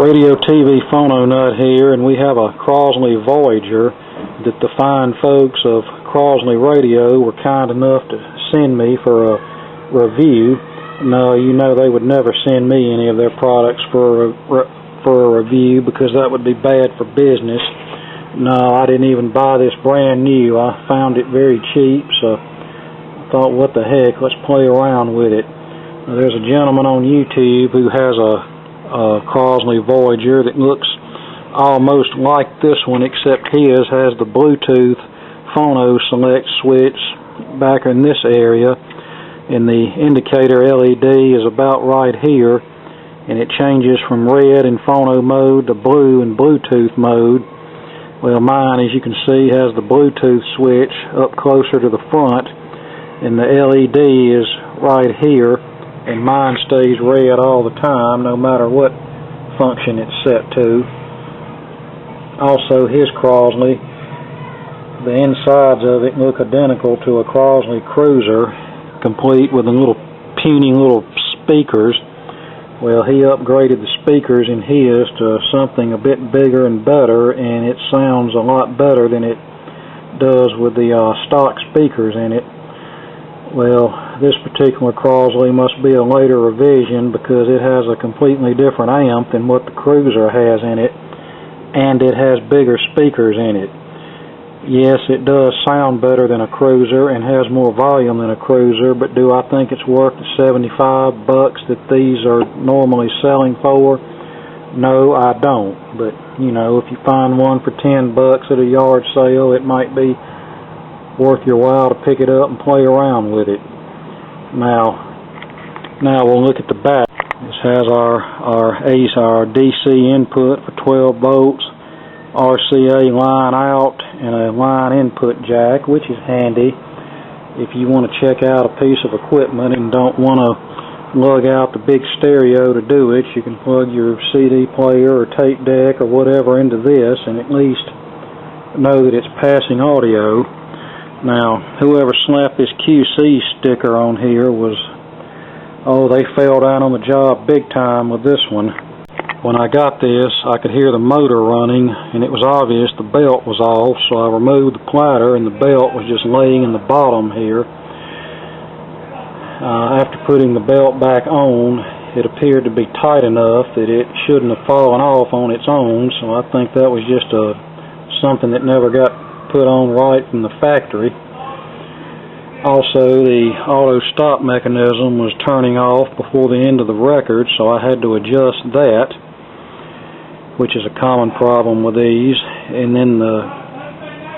Radio TV phono nut here, and we have a Crosley Voyager that the fine folks of Crosley Radio were kind enough to send me for a review. No, you know they would never send me any of their products for a review because that would be bad for business. No, I didn't even buy this brand new. I found it very cheap, so I thought, what the heck, let's play around with it. Now, there's a gentleman on YouTube who has a Crosley Voyager that looks almost like this one, except his has the Bluetooth phono select switch back in this area, and the indicator LED is about right here, and it changes from red in phono mode to blue in Bluetooth mode. Well, mine, as you can see, has the Bluetooth switch up closer to the front, and the LED is right here, and mine stays red all the time, no matter what function it's set to. Also, his Crosley, the insides of it look identical to a Crosley Cruiser, complete with the little puny little speakers. Well, he upgraded the speakers in his to something a bit bigger and better, and it sounds a lot better than it does with the stock speakers in it. Well, this particular Crosley must be a later revision because it has a completely different amp than what the Cruiser has in it, and it has bigger speakers in it. Yes, it does sound better than a Cruiser and has more volume than a Cruiser, but do I think it's worth the $75 that these are normally selling for? No, I don't. But, you know, if you find one for $10 at a yard sale, it might be worth your while to pick it up and play around with it. Now we'll look at the back. This has our DC input for 12 volts, RCA line out, and a line input jack, which is handy if you want to check out a piece of equipment and don't want to lug out the big stereo to do it. You can plug your CD player or tape deck or whatever into this and at least know that it's passing audio. Now, whoever slapped this QC sticker on here was, they fell down on the job big time with this one. When I got this, I could hear the motor running, and it was obvious the belt was off, so I removed the platter, and the belt was just laying in the bottom here. After putting the belt back on, it appeared to be tight enough that it shouldn't have fallen off on its own, so I think that was just something that never got put on right from the factory. Also, the auto stop mechanism was turning off before the end of the record, so I had to adjust that, which is a common problem with these. And then the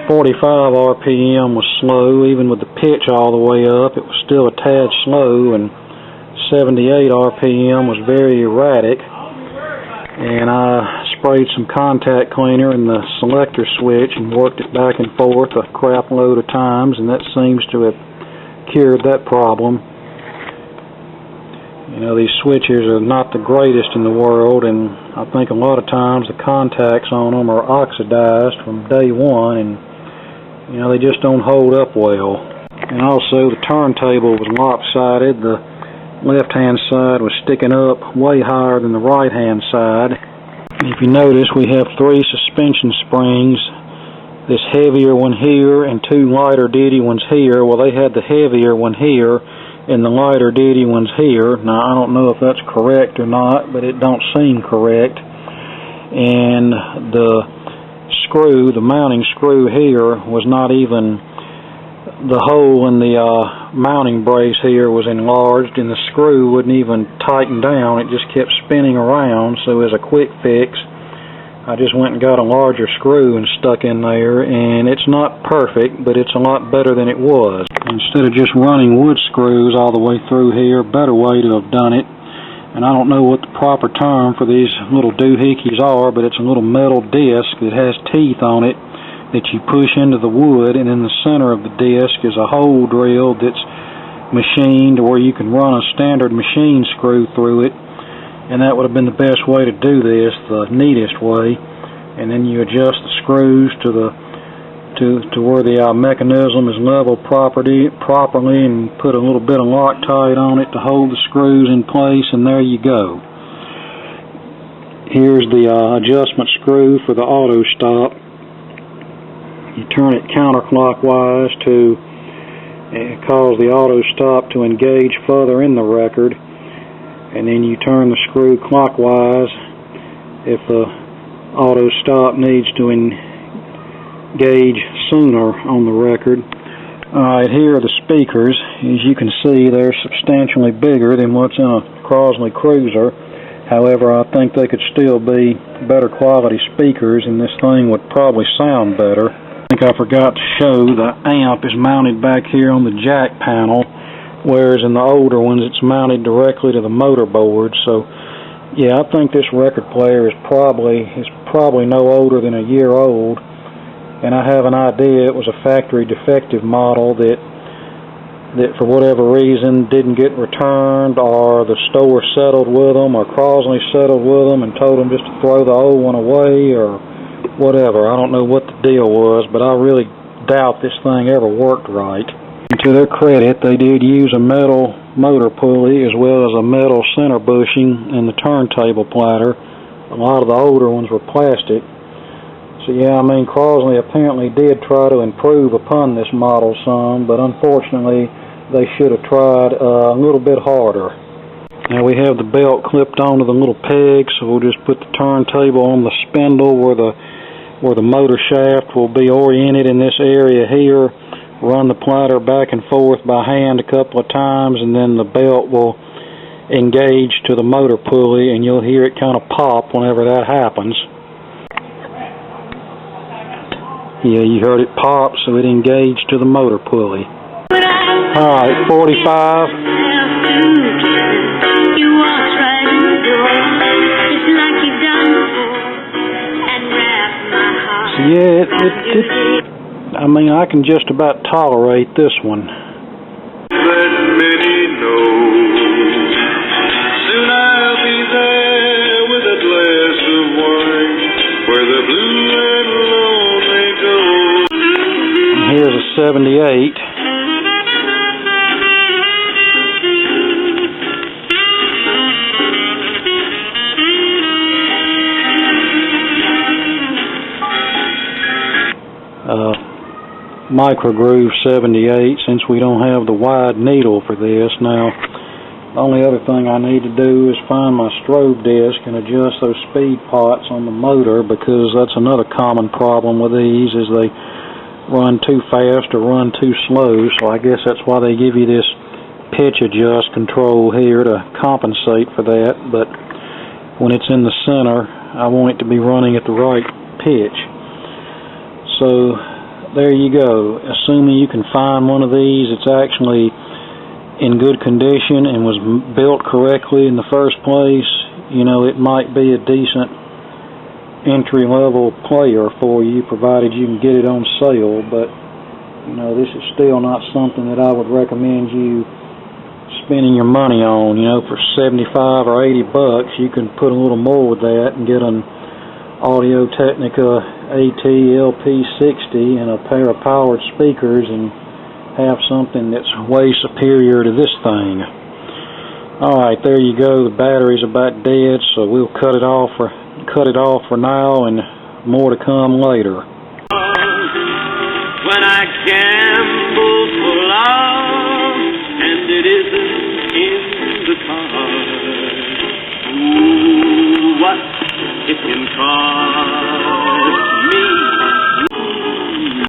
45 RPM was slow. Even with the pitch all the way up, it was still a tad slow, and 78 RPM was very erratic. And I sprayed some contact cleaner in the selector switch and worked it back and forth a crap load of times, and that seems to have cured that problem. You know, these switches are not the greatest in the world, and I think a lot of times the contacts on them are oxidized from day one, and you know, they just don't hold up well. And also the turntable was lopsided. The left-hand side was sticking up way higher than the right-hand side. If you notice, we have 3 suspension springs, this heavier one here and 2 lighter duty ones here. Well, they had the heavier one here and the lighter duty ones here. Now, I don't know if that's correct or not, but it don't seem correct. And the screw, the mounting screw here, was not even, the hole in the mounting brace here was enlarged, and the screw wouldn't even tighten down. It just kept spinning around. So as a quick fix, I just went and got a larger screw and stuck in there, and it's not perfect, but it's a lot better than it was. Instead of just running wood screws all the way through here, better way to have done it. And I don't know what the proper term for these little doohickeys are, but it's a little metal disc that has teeth on it that you push into the wood, and in the center of the disc is a hole drilled that's machined where you can run a standard machine screw through it, and that would have been the best way to do this, the neatest way. And then you adjust the screws to where the mechanism is leveled properly, and put a little bit of Loctite on it to hold the screws in place, and there you go. Here's the adjustment screw for the auto stop. You turn it counterclockwise to cause the auto stop to engage further in the record, and then you turn the screw clockwise if the auto stop needs to engage sooner on the record. Alright, here are the speakers. As you can see, they're substantially bigger than what's in a Crosley Cruiser. However, I think they could still be better quality speakers, and this thing would probably sound better. I think I forgot to show the amp is mounted back here on the jack panel, whereas in the older ones it's mounted directly to the motor board. So yeah, I think this record player is probably no older than a year old, and I have an idea it was a factory defective model that for whatever reason didn't get returned, or the store settled with them, or Crosley settled with them and told them just to throw the old one away, or whatever. I don't know what the deal was, but I really doubt this thing ever worked right. And to their credit, they did use a metal motor pulley as well as a metal center bushing in the turntable platter. A lot of the older ones were plastic. So yeah, I mean, Crosley apparently did try to improve upon this model some, but unfortunately they should have tried a little bit harder. Now we have the belt clipped onto the little peg, so we'll just put the turntable on the spindle where the motor shaft will be oriented in this area here. Run the platter back and forth by hand a couple of times, and then the belt will engage to the motor pulley, and you'll hear it kind of pop whenever that happens. Yeah, you heard it pop, so it engaged to the motor pulley. Alright, 45. So yeah, I mean, I can just about tolerate this one. Let many know. Soon I'll be there with a glass of wine, where the blue and lonely go. Here's a 78. Micro Groove 78, since we don't have the wide needle for this. Now, the only other thing I need to do is find my strobe disc and adjust those speed pots on the motor, because that's another common problem with these, is they run too fast or run too slow. So I guess that's why they give you this pitch adjust control here to compensate for that. But when it's in the center, I want it to be running at the right pitch. So there you go. Assuming you can find one of these that's actually in good condition and was built correctly in the first place, you know, it might be a decent entry-level player for you, provided you can get it on sale. But, you know, this is still not something that I would recommend you spending your money on. You know, for 75 or 80 bucks, you can put a little more with that and get an Audio-Technica AT-LP60 and a pair of powered speakers and have something that's way superior to this thing. Alright, there you go. The battery's about dead, so we'll cut it off for now, and more to come later. When I gamble for love and it isn't in the cards, ooh, what it can cost.